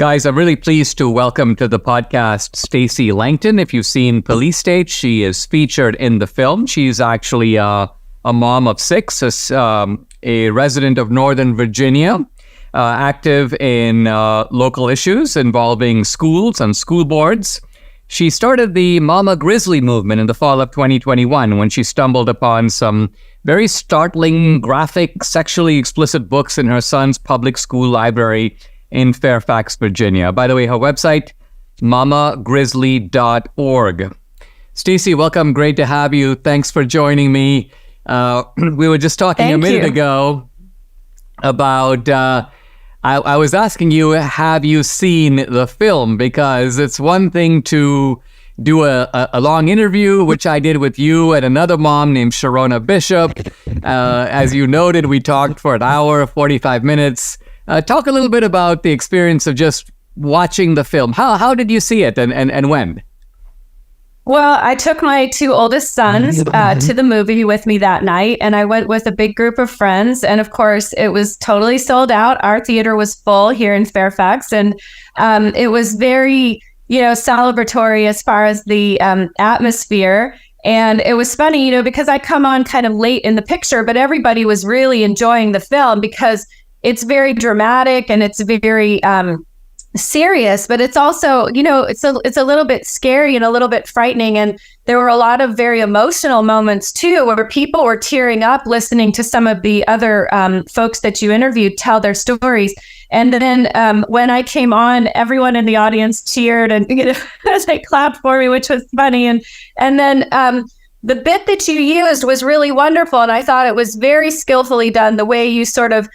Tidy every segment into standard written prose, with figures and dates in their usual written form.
Guys, I'm really pleased to welcome to the podcast Stacy Langton. If you've seen Police State, she is featured in the film. She's actually a mom of six, a resident of Northern Virginia, active in local issues involving schools and school boards. She started the Mama Grizzly movement in the fall of 2021 when she stumbled upon some very startling, graphic, sexually explicit books in her son's public school library in Fairfax, Virginia. By the way, her website, mamagrizzly.org. Stacy, welcome. Great to have you. Thanks for joining me. We were just talking a minute ago about, I was asking you, have you seen the film? Because it's one thing to do a long interview, which I did with you and another mom named Sharona Bishop. As you noted, we talked for an hour, 45 minutes. Talk a little bit about the experience of just watching the film. How did you see it and when? Well, I took my two oldest sons to the movie with me that night, and I went with a big group of friends. And of course, it was totally sold out. Our theater was full here in Fairfax, and it was very, celebratory as far as the atmosphere. And it was funny, because I come on kind of late in the picture, but everybody was really enjoying the film because it's very dramatic and it's very serious, but it's also, it's a little bit scary and a little bit frightening. And there were a lot of very emotional moments too, where people were tearing up listening to some of the other folks that you interviewed tell their stories. And then when I came on, everyone in the audience cheered and they clapped for me, which was funny. And then the bit that you used was really wonderful, and I thought it was very skillfully done. The way you sort of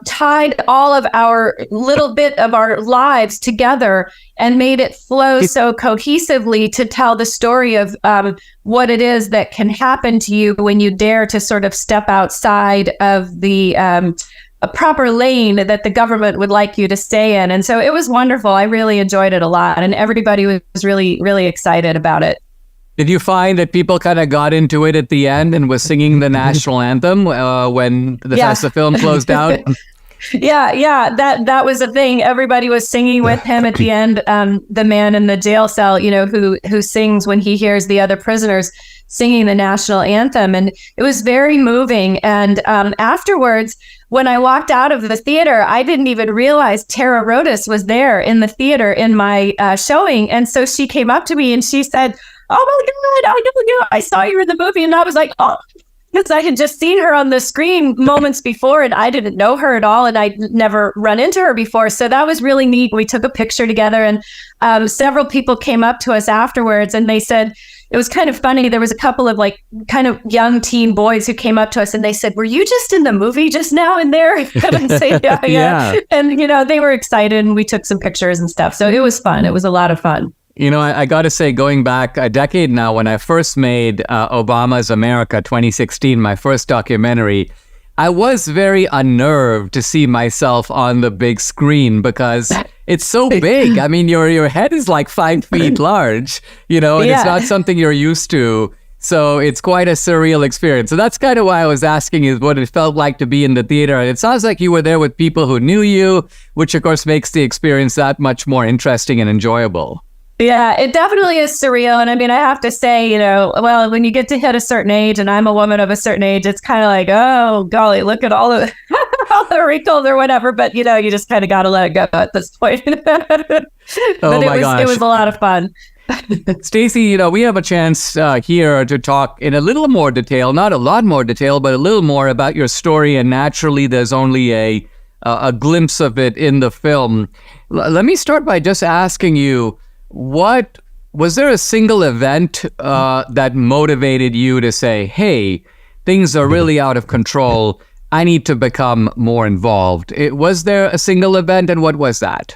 tied all of our little bit of our lives together and made it flow so cohesively to tell the story of what it is that can happen to you when you dare to sort of step outside of the a proper lane that the government would like you to stay in. And so it was wonderful. I really enjoyed it a lot, and everybody was really, really excited about it. Did you find that people kind of got into it at the end and was singing the national anthem when as the film closed out? Yeah, that was a thing. Everybody was singing with him at the end. The man in the jail cell, who sings when he hears the other prisoners singing the national anthem, and it was very moving. And afterwards, when I walked out of the theater, I didn't even realize Tara Rodas was there in the theater in my showing, and so she came up to me and she said, "Oh my God, I know you. I saw you in the movie." And I was like, oh, because I had just seen her on the screen moments before and I didn't know her at all. And I'd never run into her before. So that was really neat. We took a picture together, and several people came up to us afterwards and they said, it was kind of funny. There was a couple of kind of young teen boys who came up to us and they said, "Were you just in the movie just now in there?" And I say, yeah. And, they were excited and we took some pictures and stuff. So it was fun. It was a lot of fun. I got to say, going back a decade now, when I first made Obama's America 2016, my first documentary, I was very unnerved to see myself on the big screen because it's so big. I mean, your head is like 5 feet large, and it's not something you're used to. So it's quite a surreal experience. So that's kind of why I was asking is what it felt like to be in the theater. And it sounds like you were there with people who knew you, which of course makes the experience that much more interesting and enjoyable. Yeah, it definitely is surreal. And I mean, I have to say, well, when you get to hit a certain age, and I'm a woman of a certain age, it's kind of like, oh, golly, look at all the wrinkles or whatever. But, you just kind of got to let it go at this point. But it was a lot of fun. Stacy, we have a chance here to talk in a little more detail, not a lot more detail, but a little more about your story. And naturally, there's only a glimpse of it in the film. Let me start by just asking you, was there a single event that motivated you to say, hey, things are really out of control. I need to become more involved. Was there a single event, and what was that?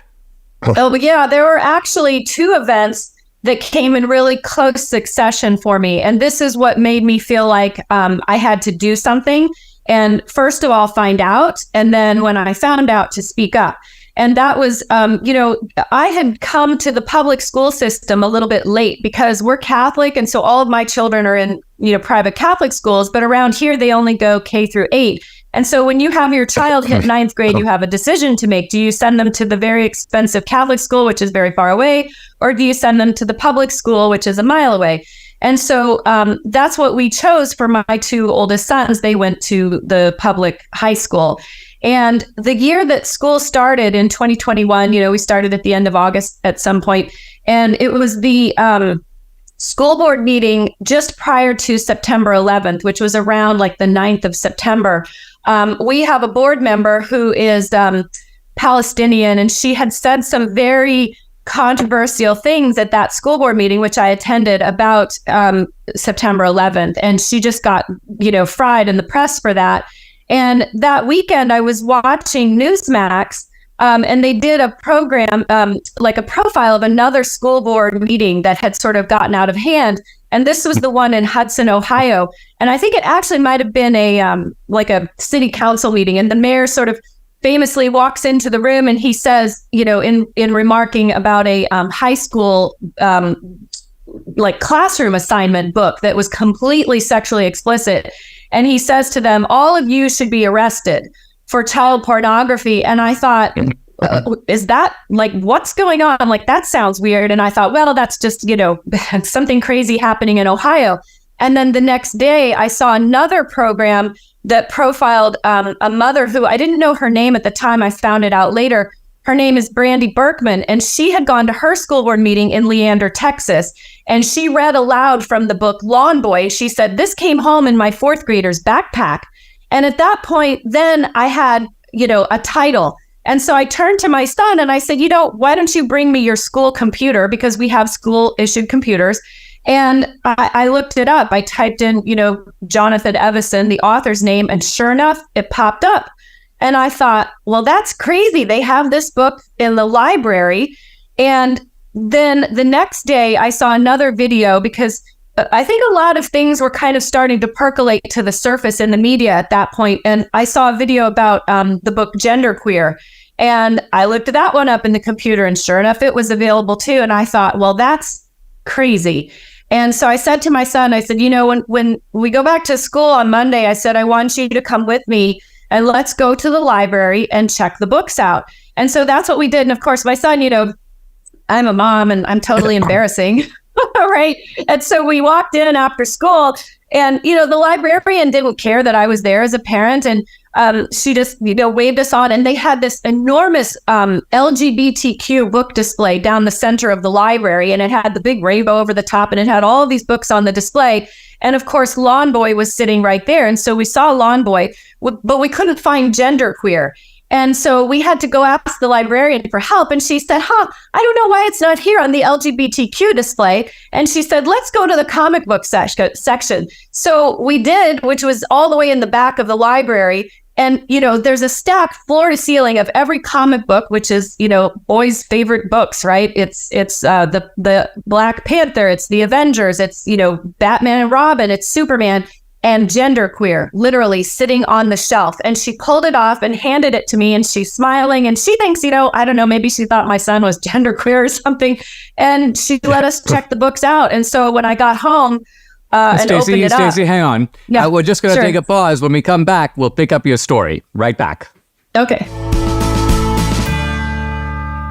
Oh, yeah, there were actually two events that came in really close succession for me. And this is what made me feel like I had to do something. And first of all, find out. And then when I found out, to speak up. And that was, I had come to the public school system a little bit late because we're Catholic. And so all of my children are in, private Catholic schools. But around here, they only go K through 8. And so when you have your child hit ninth grade, you have a decision to make. Do you send them to the very expensive Catholic school, which is very far away, or do you send them to the public school, which is a mile away? And so that's what we chose for my two oldest sons. They went to the public high school. And the year that school started in 2021, we started at the end of August at some point, and it was the school board meeting just prior to September 11th, which was around like the 9th of September. We have a board member who is Palestinian, and she had said some very controversial things at that school board meeting, which I attended, about September 11th. And she just got, fried in the press for that. And that weekend I was watching Newsmax, and they did a program, like a profile of another school board meeting that had sort of gotten out of hand. And this was the one in Hudson, Ohio. And I think it actually might have been like a city council meeting. And the mayor sort of famously walks into the room and he says, in remarking about a high school like classroom assignment book that was completely sexually explicit. And he says to them, all of you should be arrested for child pornography. And I thought, is that like, what's going on? Like, that sounds weird. And I thought, well, that's just, something crazy happening in Ohio. And then the next day I saw another program that profiled a mother who I didn't know her name at the time. I found it out later. Her name is Brandy Berkman, and she had gone to her school board meeting in Leander, Texas, and she read aloud from the book Lawn Boy. She said, this came home in my fourth grader's backpack. And at that point, then I had, a title. And so I turned to my son and I said, why don't you bring me your school computer? Because we have school issued computers. And I looked it up. I typed in, Jonathan Evison, the author's name, and sure enough, it popped up. And I thought, well, that's crazy. They have this book in the library. And then the next day I saw another video, because I think a lot of things were kind of starting to percolate to the surface in the media at that point. And I saw a video about the book Genderqueer. And I looked that one up in the computer, and sure enough, it was available too. And I thought, well, that's crazy. And so I said to my son, I said, when we go back to school on Monday, I said, I want you to come with me and let's go to the library and check the books out. And so that's what we did. And of course, my son, I'm a mom and I'm totally embarrassing. Right. And so we walked in after school, and, the librarian didn't care that I was there as a parent. And she just, waved us on, and they had this enormous LGBTQ book display down the center of the library. And it had the big rainbow over the top, and it had all of these books on the display. And of course, Lawn Boy was sitting right there. And so we saw Lawn Boy, but we couldn't find Genderqueer. And so we had to go ask the librarian for help. And she said, I don't know why it's not here on the LGBTQ display. And she said, let's go to the comic book section. So we did, which was all the way in the back of the library. And, there's a stack floor to ceiling of every comic book, which is, boys' favorite books, right? It's the Black Panther, it's the Avengers, it's, Batman and Robin, it's Superman. And Genderqueer, literally sitting on the shelf. And she pulled it off and handed it to me, and she's smiling, and she thinks, I don't know, maybe she thought my son was genderqueer or something. And she let us check the books out. And so when I got home and opened it up. Stacy, hang on. Yeah, we're just going to take a pause. When we come back, we'll pick up your story. Right back. Okay.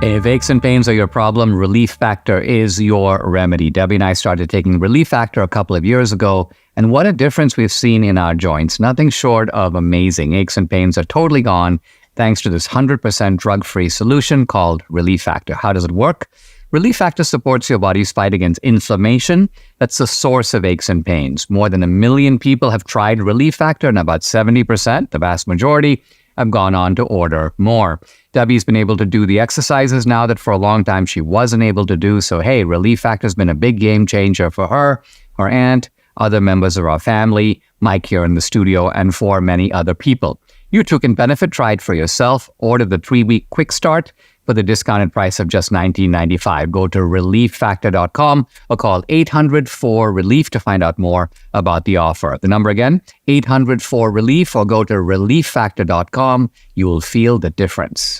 If aches and pains are your problem, Relief Factor is your remedy. Debbie and I started taking Relief Factor a couple of years ago, and what a difference we've seen in our joints. Nothing short of amazing. Aches and pains are totally gone thanks to this 100% drug-free solution called Relief Factor. How does it work? Relief Factor supports your body's fight against inflammation. That's the source of aches and pains. More than 1 million people have tried Relief Factor, and about 70%, the vast majority, have gone on to order more. Debbie's been able to do the exercises now that for a long time she wasn't able to do. So, hey, Relief Factor's been a big game changer for her, her aunt, other members of our family, Mike here in the studio, and for many other people. You too can benefit. Try it for yourself. Order the 3-week quick start for the discounted price of just $19.95. Go to relieffactor.com or call 800-4-RELIEF to find out more about the offer. The number again, 800-4-RELIEF, or go to relieffactor.com. You will feel the difference.